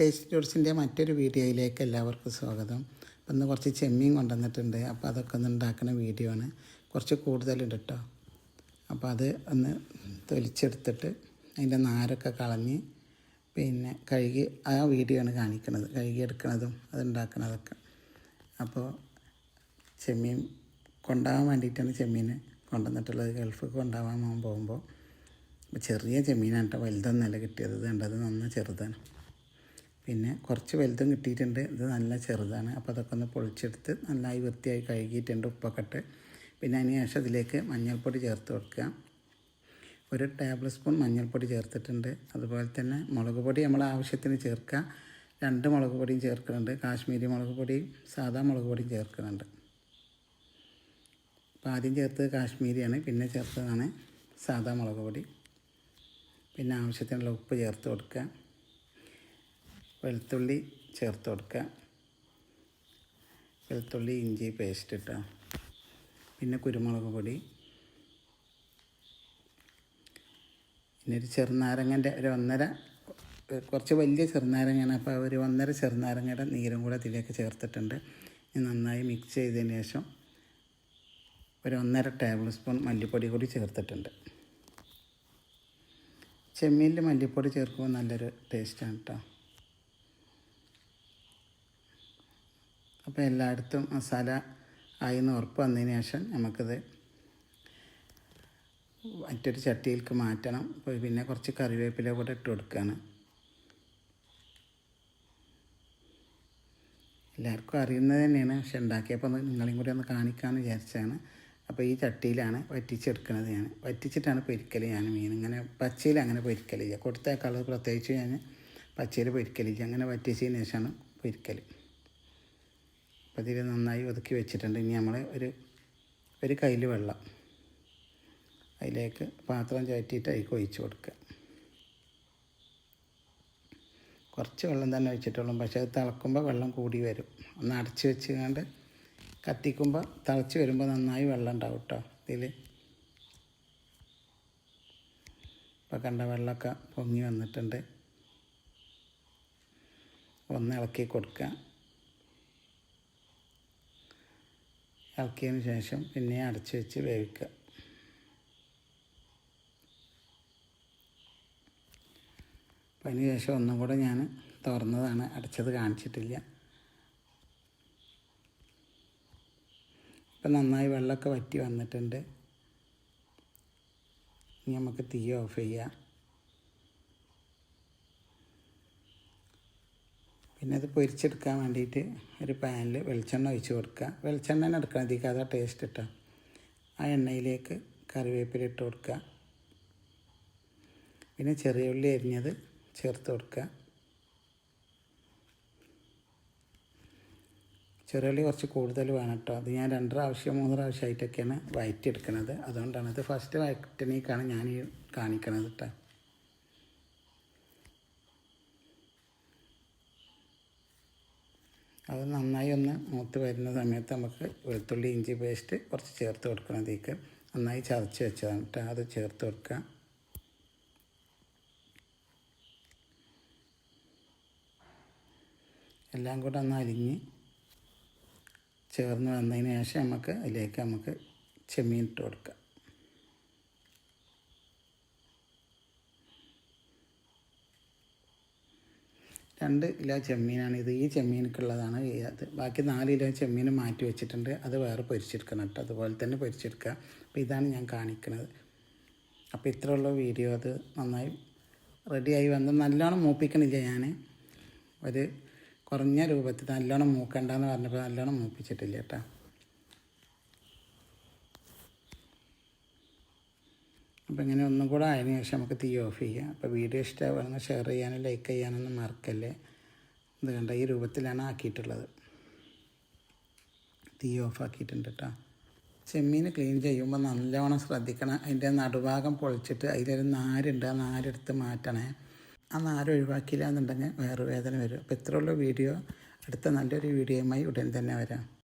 Taste ടൂർസിൻ്റെ മറ്റൊരു വീഡിയോയിലേക്ക് എല്ലാവർക്കും സ്വാഗതം. അപ്പം ഇന്ന് കുറച്ച് ചെമ്മീൻ കൊണ്ടുവന്നിട്ടുണ്ട്. അപ്പോൾ അതൊക്കെ ഒന്ന് ഉണ്ടാക്കുന്ന വീഡിയോ ആണ്. കുറച്ച് കൂടുതലുണ്ട് കേട്ടോ. അപ്പോൾ അത് ഒന്ന് തൊലിച്ചെടുത്തിട്ട് അതിൻ്റെ നാരൊക്കെ കളഞ്ഞ് പിന്നെ കഴുകി ആ വീഡിയോ ആണ് കാണിക്കുന്നത്. കഴുകിയെടുക്കുന്നതും അത് ഉണ്ടാക്കുന്നതൊക്കെ. അപ്പോൾ ചെമ്മീൻ കൊണ്ടുപോകാൻ വേണ്ടിയിട്ടാണ് ചെമ്മീൻ കൊണ്ടുവന്നിട്ടുള്ളത്. ഗൾഫിൽ കൊണ്ടുപോകാൻ പോകുമ്പോൾ ചെറിയ ചെമ്മീനാണ് കേട്ടോ. വലുതൊന്നല്ല കിട്ടിയത്. ഇത് കണ്ടത് നന്ന ചെറുതാണ്. പിന്നെ കുറച്ച് വലുതും കിട്ടിയിട്ടുണ്ട്. ഇത് നല്ല ചെറുതാണ്. അപ്പോൾ അതൊക്കെ ഒന്ന് പൊളിച്ചെടുത്ത് നന്നായി വൃത്തിയായി കഴുകിയിട്ടുണ്ട്, ഉപ്പൊക്കെ ഇട്ട്. പിന്നെ അതിന് ശേഷം ഇതിലേക്ക് മഞ്ഞൾപ്പൊടി ചേർത്ത് കൊടുക്കുക. 1 ടേബിൾ സ്പൂൺ മഞ്ഞൾപ്പൊടി ചേർത്തിട്ടുണ്ട്. അതുപോലെ തന്നെ മുളക് പൊടി നമ്മൾ ആവശ്യത്തിന് ചേർക്കുക. 2 മുളക് പൊടിയും ചേർക്കുന്നുണ്ട്. കാശ്മീരി മുളക് പൊടിയും സാധാ മുളക് പൊടിയും ചേർക്കുന്നുണ്ട്. അപ്പോൾ ആദ്യം ചേർത്തത് കാശ്മീരിയാണ്, പിന്നെ ചേർത്തതാണ് സാധാ മുളക് പൊടി. പിന്നെ ആവശ്യത്തിനുള്ള ഉപ്പ് ചേർത്ത് കൊടുക്കുക. വെളുത്തുള്ളി ചേർത്ത് കൊടുക്കുക. വെളുത്തുള്ളി ഇഞ്ചി പേസ്റ്റ് ഇട്ടോ. പിന്നെ കുരുമുളക് പൊടി. പിന്നെ ഒരു ചെറുനാരങ്ങൻ്റെ ഒരു 1.5, കുറച്ച് വലിയ ചെറുനാരങ്ങയാണ്. അപ്പോൾ ഒരു 1.5 ചെറുനാരങ്ങയുടെ നീരും കൂടെ ഇതിലേക്ക് ചേർത്തിട്ടുണ്ട്. നന്നായി മിക്സ് ചെയ്തതിന് ശേഷം ഒരു 1.5 ടേബിൾ സ്പൂൺ മല്ലിപ്പൊടി കൂടി ചേർത്തിട്ടുണ്ട്. ചെമ്മീനിൽ മല്ലിപ്പൊടി ചേർക്കുമ്പോൾ നല്ലൊരു ടേസ്റ്റാണ് കേട്ടോ. അപ്പോൾ എല്ലായിടത്തും മസാല ആയി എന്ന് ഉറപ്പ് വന്നതിന് ശേഷം നമുക്കിത് മറ്റൊരു ചട്ടിയിലേക്ക് മാറ്റണം. പിന്നെ കുറച്ച് കറിവേപ്പില കൂടെ ഇട്ട് കൊടുക്കുകയാണ്. എല്ലാവർക്കും അറിയുന്നത് തന്നെയാണ്, പക്ഷെ ഉണ്ടാക്കിയപ്പോൾ നിങ്ങളെയും കൂടി ഒന്ന് കാണിക്കാമെന്ന് വിചാരിച്ചാണ്. അപ്പോൾ ഈ ചട്ടിയിലാണ് വറ്റിച്ചെടുക്കുന്നത്. ഞാൻ വറ്റിച്ചിട്ടാണ് പൊരിക്കൽ. ഞാൻ മീൻ ഇങ്ങനെ പച്ചയിൽ അങ്ങനെ പൊരിക്കലില്ല. കൊടുത്തേക്കാളത് പ്രത്യേകിച്ച് ഞാൻ പച്ചയിൽ പൊരിക്കലില്ല. അങ്ങനെ വറ്റിച്ചതിന് ശേഷമാണ് പൊരിക്കൽ. അപ്പോൾ ഇതിൽ നന്നായി ഒതുക്കി വെച്ചിട്ടുണ്ട്. ഇനി നമ്മൾ ഒരു കയ്യിൽ വെള്ളം അതിലേക്ക് പാത്രം ചുറ്റിയിട്ട് അതിലേക്ക് ഒഴിച്ച് കൊടുക്കുക. കുറച്ച് വെള്ളം തന്നെ ഒഴിച്ചിട്ടുള്ളൂ. പക്ഷേ അത് തിളക്കുമ്പോൾ വെള്ളം കൂടി വരും. ഒന്ന് അടച്ച് വെച്ചുകൊണ്ട് കത്തിക്കുമ്പോൾ തിളച്ച് വരുമ്പോൾ നന്നായി വെള്ളം ഉണ്ടാവും കേട്ടോ ഇതിൽ. ഇപ്പോൾ കണ്ട വെള്ളമൊക്കെ പൊങ്ങി വന്നിട്ടുണ്ട്. ഒന്ന് ഇളക്കി കൊടുക്കുക. ഇളക്കിയതിന് ശേഷം പിന്നെ അടച്ച് വെച്ച് വേവിക്കുക. അപ്പോൾ അതിന് ശേഷം ഒന്നും കൂടെ ഞാൻ തുറന്നതാണ്, അടച്ചത് കാണിച്ചിട്ടില്ല. ഇപ്പം നന്നായി വെള്ളമൊക്കെ വറ്റി വന്നിട്ടുണ്ട്. ഇനി നമുക്ക് തീ ഓഫ് ചെയ്യാം. പിന്നെ അത് പൊരിച്ചെടുക്കാൻ വേണ്ടിയിട്ട് ഒരു പാനിൽ വെളിച്ചെണ്ണ ഒഴിച്ച് കൊടുക്കുക. വെളിച്ചെണ്ണ എടുക്കണം, അധികം അതാ ടേസ്റ്റ് ഇട്ടോ. ആ എണ്ണയിലേക്ക് കറിവേപ്പില ഇട്ട് കൊടുക്കുക. പിന്നെ ചെറിയ ഉള്ളി അരിഞ്ഞത് ചേർത്ത് കൊടുക്കുക. ചെറിയ ഉള്ളി കുറച്ച് കൂടുതൽ വേണം കേട്ടോ. അത് ഞാൻ 2 പ്രാവശ്യം 3 പ്രാവശ്യമായിട്ടൊക്കെയാണ് വഴറ്റിയെടുക്കുന്നത്. അതുകൊണ്ടാണ് ഇത് ഫസ്റ്റ് വഴറ്റണീക്കാണ് ഞാൻ ഈ കാണിക്കണത് കേട്ടോ. അത് നന്നായി ഒന്ന് മൂത്ത് വരുന്ന സമയത്ത് നമുക്ക് വെളുത്തുള്ളി ഇഞ്ചി പേസ്റ്റ് കുറച്ച് ചേർത്ത് കൊടുക്കണം. അതിലേക്ക് നന്നായി ചതച്ച് വെച്ചതാണ് കേട്ടോ. അത് ചേർത്ത് കൊടുക്കുക. എല്ലാം കൂടെ ഒന്ന് അരിഞ്ഞ് ചേർന്ന് വന്നതിന് ശേഷം അതിലേക്ക് ചെമ്മീൻ ഇട്ട് കൊടുക്കാം. 2 കിലോ ചെമ്മീനാണ് ഇത്. ഈ ചെമ്മീനൊക്കെയുള്ളതാണ് അത്. ബാക്കി 4 കിലോ ചെമ്മീൻ മാറ്റി വെച്ചിട്ടുണ്ട്. അത് വേറെ പൊരിച്ചെടുക്കണം കേട്ടോ. അതുപോലെ തന്നെ പൊരിച്ചെടുക്കുക. അപ്പോൾ ഇതാണ് ഞാൻ കാണിക്കുന്നത്. അപ്പോൾ ഇത്രയുള്ള വീഡിയോ. അത് നന്നായി റെഡിയായി വന്ന് നല്ലോണം മൂപ്പിക്കണില്ല ഞാൻ. ഒരു കുറഞ്ഞ രൂപത്തിൽ നല്ലോണം മൂക്കണ്ടെന്ന് പറഞ്ഞപ്പോൾ നല്ലോണം മൂപ്പിച്ചിട്ടില്ല കേട്ടോ. അപ്പോൾ ഇങ്ങനെ ഒന്നും കൂടെ ആയതിനു ശേഷം നമുക്ക് തീ ഓഫ് ചെയ്യാം. അപ്പോൾ വീഡിയോ ഇഷ്ടമാണെങ്കിൽ ഷെയർ ചെയ്യാനും ലൈക്ക് ചെയ്യാനൊന്നും മറക്കല്ലേ. ഇത് കണ്ട ഈ രൂപത്തിലാണ് ആക്കിയിട്ടുള്ളത്. തീ ഓഫ് ആക്കിയിട്ടുണ്ട് കേട്ടോ. ചെമ്മീൻ ക്ലീൻ ചെയ്യുമ്പോൾ നല്ലോണം ശ്രദ്ധിക്കണം. അതിൻ്റെ നടുഭാഗം പൊളിച്ചിട്ട് അതിലൊരു നാരുണ്ട്. ആ നാരെടുത്ത് മാറ്റണേ. ആ നാര് ഒഴിവാക്കിയില്ല എന്നുണ്ടെങ്കിൽ വേറെ വേദന വരും. അപ്പോൾ ഇത്രയുള്ള വീഡിയോ. അടുത്ത നല്ലൊരു വീഡിയോയുമായി ഉടൻ തന്നെ വരാം.